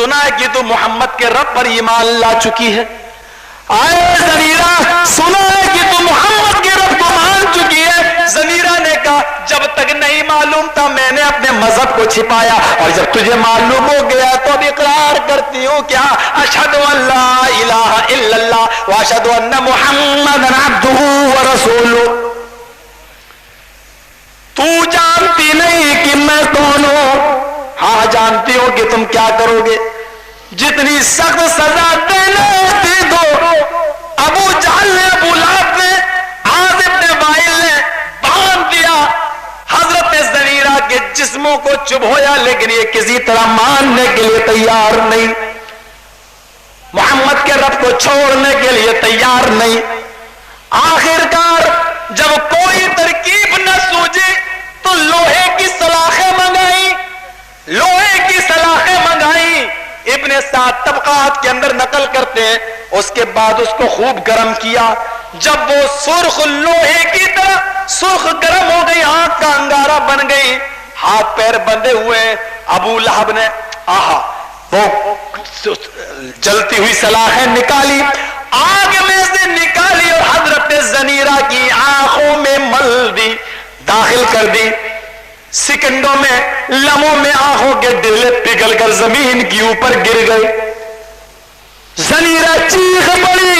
سنا ہے کہ تو محمد کے رب پر ایمان لا چکی ہے. آئے زنیرہ سنا ہے کہ تو محمد کے رب کو مان چکی ہے. زنیرہ نے کہا جب تک نہیں معلوم تھا میں نے اپنے مذہب کو چھپایا, اور جب تجھے معلوم ہو گیا تو اب اقرار کرتی ہوں کیا, اشہد ان لا الہ الا اللہ واشہد ان محمد عبدہ ورسولہ. تو جانتی نہیں کہ میں کون ہوں؟ ہاں جانتی ہوں کہ تم کیا کرو گے. جتنی سخت سزا دینے تھی دو. ابو جہل نے, ابو لہب نے, عاص بن وائل نے باندھ دیا حضرت زنیرہ کے جسموں کو چبھویا, لیکن یہ کسی طرح ماننے کے لیے تیار نہیں, محمد کے رب کو چھوڑنے کے لیے تیار نہیں. آخرکار جب کوئی ترکیب نہ سوجی تو لوہے کی سلاخیں منگائی, لوہے کی سلاخیں منگائی. ابن سعد طبقات کے اندر نقل کرتے ہیں اس کے بعد اس کو خوب گرم کیا. جب وہ سرخ لوہے کی طرح سرخ گرم ہو گئی, آنکھ کا انگارہ بن گئی, ہاتھ پیر بندھے ہوئے, ابو لہب نے وہ جلتی ہوئی سلاخیں نکالی, آگ میں سے نکالی اور حضرت زنیرہ کی آنکھوں میں مل دی, داخل کر دی. سکنڈوں میں, لمحوں میں آنکھوں کے ڈلے پگھل کر زمین کی اوپر گر گئے. زنیرہ چیخ پڑی,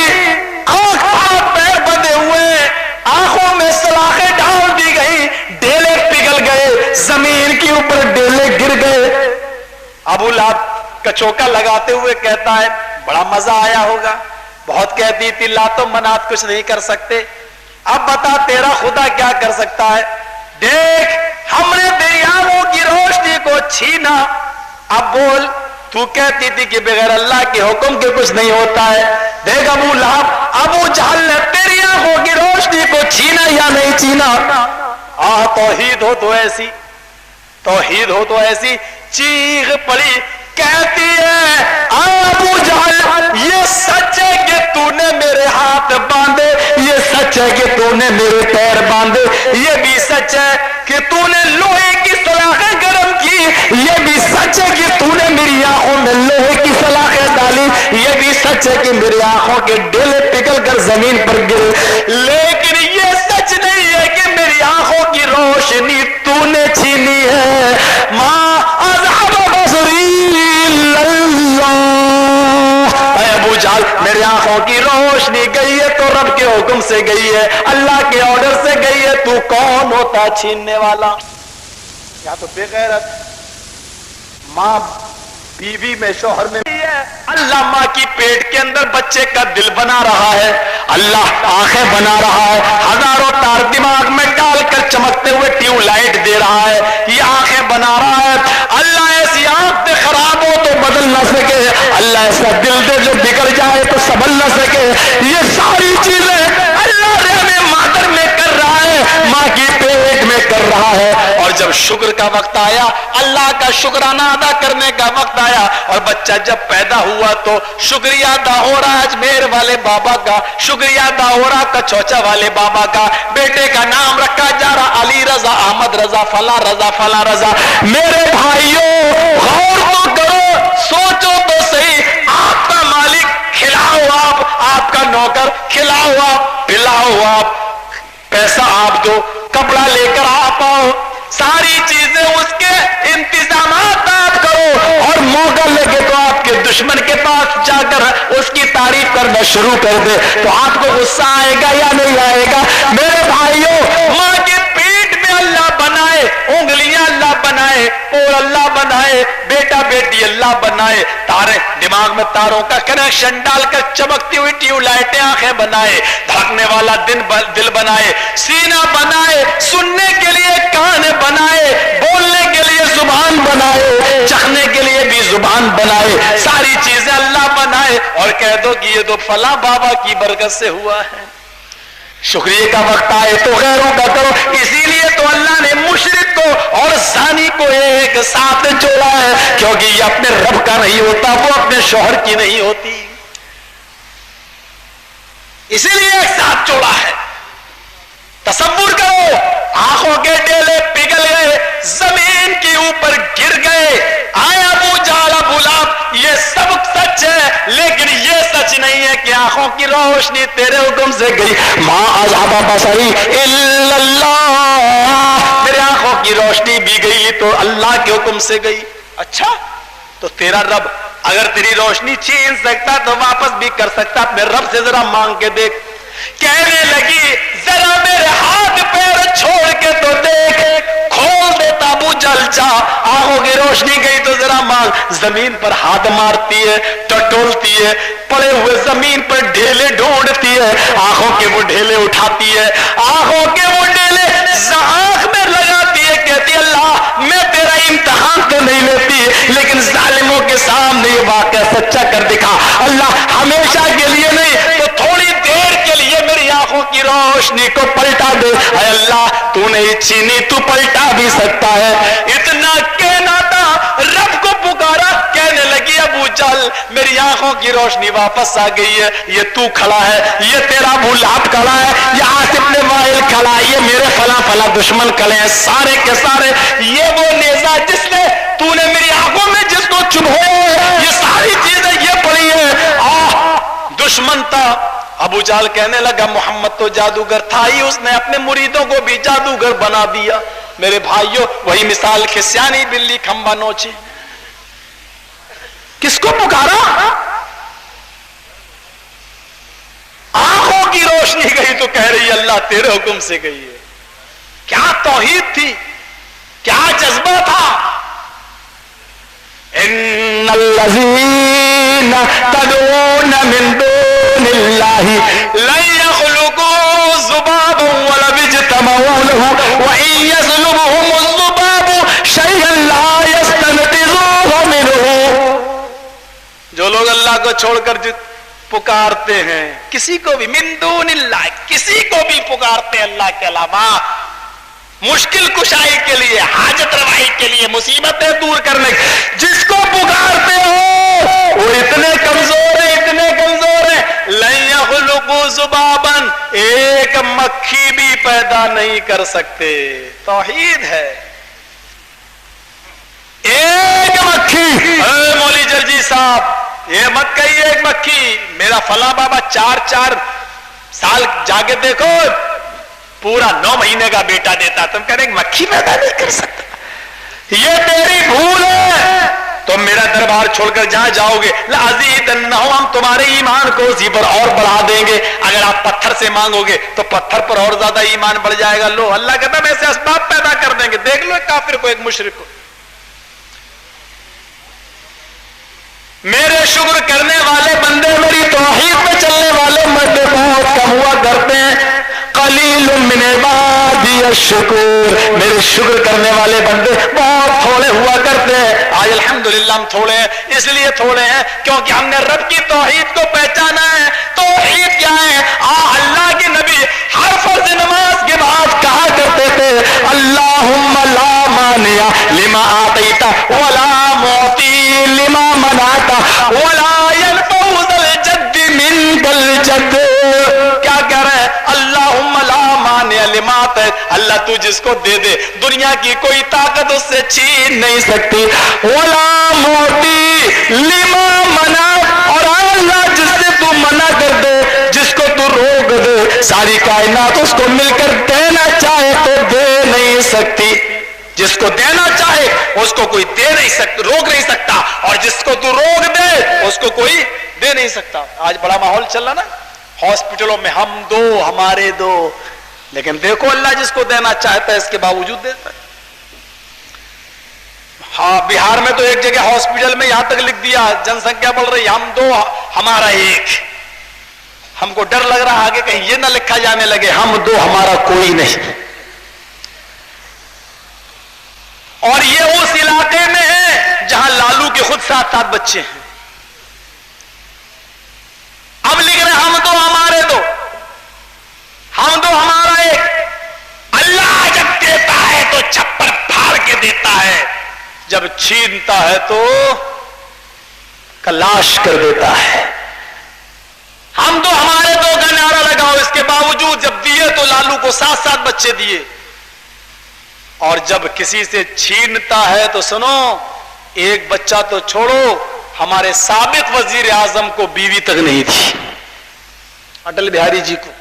آنکھ ہاتھ پیر بندھے ہوئے, آنکھوں میں سلاخیں ڈال دی گئی, ڈیلے پگھل گئے, زمین کے اوپر ڈیلے گر گئے. ابو لہب کچوکا لگاتے ہوئے کہتا ہے بڑا مزہ آیا ہوگا, بہت کہتی تھی لات و منات کچھ نہیں کر سکتے, اب بتا تیرا خدا کیا کر سکتا ہے. دیکھ ہم نے تیری آنکھوں کی روشنی کو چھینا, اب بول تو کہتی تھی کہ بغیر اللہ کے حکم کے کچھ نہیں ہوتا ہے. دیکھ ابو لہب, ابو جہل نے تیری آنکھوں کی روشنی کو چھینا یا نہیں چھینا؟ توحید ہو تو ایسی, توحید ہو تو ایسی. چیخ پڑی, کہتی ہے ابو جہل یہ سچ ہے کہ تو نے میرے ہاتھ باندھے, یہ سچ ہے کہ تو نے میرے پیر باندھے, یہ بھی سچ ہے کہ تو نے لوہے کی سلاخیں گرم کی, یہ بھی سچ ہے کہ تو نے میری آنکھوں میں لوہے کی سلاخیں ڈالی, یہ بھی سچ ہے کہ میری آنکھوں کے ڈیلے پگھل کر زمین پر گرے, لیکن یہ سچ نہیں ہے کہ میری آنکھوں کی روشنی تو نے چھینی ہے. ماں اذهب بصری اے ابو جہل میری آنکھوں کی روشنی گئی ہے تو رب کے حکم سے گئی ہے, اللہ کے آرڈر سے گئی ہے. تو کون ہوتا چھیننے والا؟ یا تو بے غیرت ماں بیوی میں شوہر میں. اللہ ماں کی پیٹ کے اندر بچے کا دل بنا رہا ہے, اللہ آنکھیں بنا رہا ہے, ہزاروں تار دماغ میں ڈال کر چمکتے ہوئے ٹیوب لائٹ دے رہا ہے, یہ آنکھیں بنا رہا ہے. اللہ ایسی آنکھ دے خراب ہو تو بدل نہ سکے, اللہ ایسا دل دے جو بگڑ جائے تو سنبھل نہ سکے. یہ ساری چیزیں اللہ رحم مادر میں کر رہا ہے, ماں کی پیٹ میں کر رہا ہے. اور جب شکر کا وقت آیا, اللہ کا شکرانہ ادا کرنے کا وقت آیا, اور بچہ جب پیدا ہوا تو شکریہ ادا ہو رہا اجمیر والے بابا کا, شکریہ ادا ہو رہا کچوچا والے بابا کا. بیٹے کا نام رکھا جا رہا علی رضا, احمد رضا, فلاں رضا, فلاں رضا. میرے بھائیوں غور تو کرو, سوچو تو صحیح, آپ کا مالک کھلاؤ آپ کا نوکر کھلاؤ آپ, پلاؤ آپ, پیسہ آپ دو, کپڑا لے کر آپ آؤ, ساری چیزیں اس کے انتظامات آپ کرو, اور موقع لگے تو آپ کے دشمن کے پاس جا کر اس کی تعریف کرنا شروع کر دے, تو آپ کو غصہ آئے گا یا نہیں آئے گا؟ میرے بھائیوں ماں کے پیٹ میں اللہ بنائے, انگلیاں اللہ بنائے, اور اللہ بنائے, بیٹا بیٹی اللہ بنائے, تارے دماغ میں تاروں کا کنیکشن ڈال کر چمکتی ہوئی ٹیوب لائٹیں آنکھیں بنائے, دھڑکنے والا دل بنائے, سینہ بنائے, سننے کے لیے کان بنائے, بولنے کے لیے زبان بنائے, چکھنے کے لیے بھی زبان بنائے, ساری چیزیں اللہ بنائے, اور کہہ دو کہ یہ تو فلاں بابا کی برکت سے ہوا ہے. شکریہ کا وقت آئے تو غیروں کا کرو. اسی لیے تو اللہ نے مشرک کو اور زانی کو ایک ساتھ جوڑا ہے, کیونکہ یہ اپنے رب کا نہیں ہوتا, وہ اپنے شوہر کی نہیں ہوتی, اسی لیے ایک ساتھ جوڑا ہے. تصور کرو, آنکھوں کے ڈیلے پگھل گئے, زمین کے اوپر گر گئے. آیا ابو جہل, ابو لہب, یہ لیکن یہ سچ نہیں ہے کہ آنکھوں کی روشنی تیرے حکم سے گئی. ما اذهب بصری الا اللہ، میرے آنکھوں کی روشنی بھی گئی تو اللہ کے حکم سے گئی. اچھا تو تیرا رب اگر تیری روشنی چھین سکتا تو واپس بھی کر سکتا. اپنے رب سے ذرا مانگ کے دیکھ. کہنے لگی ذرا میرے ہاتھ پیر چھوڑ کے تو دیکھ، کھول دے تابو جل جا. آنکھوں کی روشنی گئی تو ذرا مانگ. زمین پر ہاتھ مارتی ہے، ٹٹولتی ہے، پڑے ہوئے زمین پر ڈھیلے ڈھونڈتی ہے، آنکھوں کے وہ ڈھیلے اٹھاتی ہے، آنکھوں کے وہ ڈھیلے آنکھ میں لگاتی ہے. کہتی اللہ میں تیرا امتحان تو نہیں لیتی لیکن ظالموں کے سامنے یہ واقعہ سچا کر دکھا. اللہ ہمیشہ کے لیے نہیں تو تھوڑی دیر کے لیے میری آنکھوں کی روشنی کو پلٹا دے. اے اللہ تو نے چھینی تو پلٹا بھی سکتا ہے. اتنا کہنا تھا رب کو پکارا. کہنے لگی ابو جہل میری آنکھوں کی روشنی واپس آ گئی ہے. یہ تو کھڑا ہے، یہ تیرا ابو لہب کھڑا ہے، یہ عاصم بن وائل کھڑا ہے، یہ میرے فلاں فلاں دشمن کھڑے ہیں، سارے کے سارے. یہ وہ نیزہ جس نے تو نے میری آنکھوں میں جس کو چبھویا، یہ ساری چیزیں یہ پڑی ہیں. دشمن تھا. ابو جہل کہنے لگا محمد تو جادوگر تھا ہی، اس نے اپنے مریدوں کو بھی جادوگر بنا دیا. میرے بھائیوں وہی مثال کھسیانی بلی کھمبا نوچے. کس کو پکارا؟ آنکھوں کی روشنی گئی تو کہہ رہی ہے اللہ تیرے حکم سے گئی ہے. کیا توحید تھی، کیا جذبہ تھا. ان الذین تدعون من دون اللہ لن يخلقوا ذبابا ولو اجتمعوا له وان يسلبهم الذباب شيئا لا يستنقذوه منه. جو لوگ اللہ کو چھوڑ کر پکارتے ہیں کسی کو بھی، من دون اللہ کسی کو بھی پکارتے ہیں اللہ کے علاوہ، مشکل کشائی کے لیے، حاجت روائی کے لیے، مصیبتیں دور کرنے، جس کو پکارتے ہو وہ اتنے کمزور ہیں، اتنے کمزور ہیں. لن يخلقوا ذبابا، ایک مکھی بھی پیدا نہیں کر سکتے. توحید ہے. ایک مکھی. مولوی جرجی صاحب یہ مت کہیے ایک مکھی، میرا فلاں بابا 4 سال جاگے دیکھو پورا 9 مہینے کا بیٹا دیتا. تم کہہ رہے ایک مکھی پیدا نہیں کر سکتا. یہ تیری بھول ہے. تم میرا دربار چھوڑ کر جہاں جاؤ گے لَأَزِيدَنَّهُمْ، ہم تمہارے ایمان کو اسی پر اور بڑھا دیں گے. اگر آپ پتھر سے مانگو گے تو پتھر پر اور زیادہ ایمان بڑھ جائے گا. لو اللہ کہتا ہے ایسے اسباب پیدا کر دیں گے. دیکھ لو ایک کافر کو، ایک مشرک کو. میرے شکر کرنے والے بندے، میری توحید میں چلنے والے مرد بہت کم ہوا کرتے ہیں. قلیل من عبادی الشکور، میرے شکر کرنے والے بندے بہت تھوڑے ہوا کرتے ہیں. آج الحمدللہ ہم تھوڑے ہیں. اس لیے تھوڑے ہیں کیونکہ ہم نے رب کی توحید کو پہچانا ہے. توحید کیا ہے؟ اللہ کے نبی ہر فرض نماز کے بعد کہا کرتے تھے اللہم لا مانع لما آتیت ولا معطی لما منعت ولا ينفع ذا الجد منک الجد. کیا کہہ رہے ہیں؟ اللہم لا مانع لما آتیت، اللہ تو جس کو دے دے دنیا کی کوئی طاقت اس سے چھین نہیں سکتی. ولا معطی لما منعت، اور اللہ جس سے تو منع کر دے، جس کو تو روک دے، ساری کائنات اس کو مل کر دینا چاہے تو دے نہیں سکتی. جس کو دینا چاہے اس کو کوئی دے نہیں سکتا، روک نہیں سکتا، اور جس کو تو روک دے اس کو کوئی دے نہیں سکتا. آج بڑا ماحول چل رہا نا ہاسپٹلوں میں، ہم دو ہمارے دو، لیکن دیکھو اللہ جس کو دینا چاہتا ہے اس کے باوجود دیتا ہے. ہاں بہار میں تو ایک جگہ ہاسپٹل میں یہاں تک لکھ دیا، جن سنکھیا بڑھ رہی، ہم دو ہمارا ایک. ہم کو ڈر لگ رہا آگے کہیں یہ نہ لکھا جانے لگے ہم دو ہمارا کوئی نہیں. اور یہ اس علاقے میں ہے جہاں لالو کے خود 7 بچے ہیں. اب لکھ رہے ہم دو ہمارے دو، ہم دو ہمارا ایک. اللہ جب دیتا ہے تو چھپر پھاڑ کے دیتا ہے، جب چھینتا ہے تو کلاش کر دیتا ہے. ہم دو ہمارے دو کا نعرہ لگاؤ، اس کے باوجود جب دیے تو لالو کو 7 بچے دیے. اور جب کسی سے چھینتا ہے تو سنو ایک بچہ تو چھوڑو، ہمارے سابق وزیر اعظم کو بیوی تک نہیں تھی، اٹل بہاری جی کو.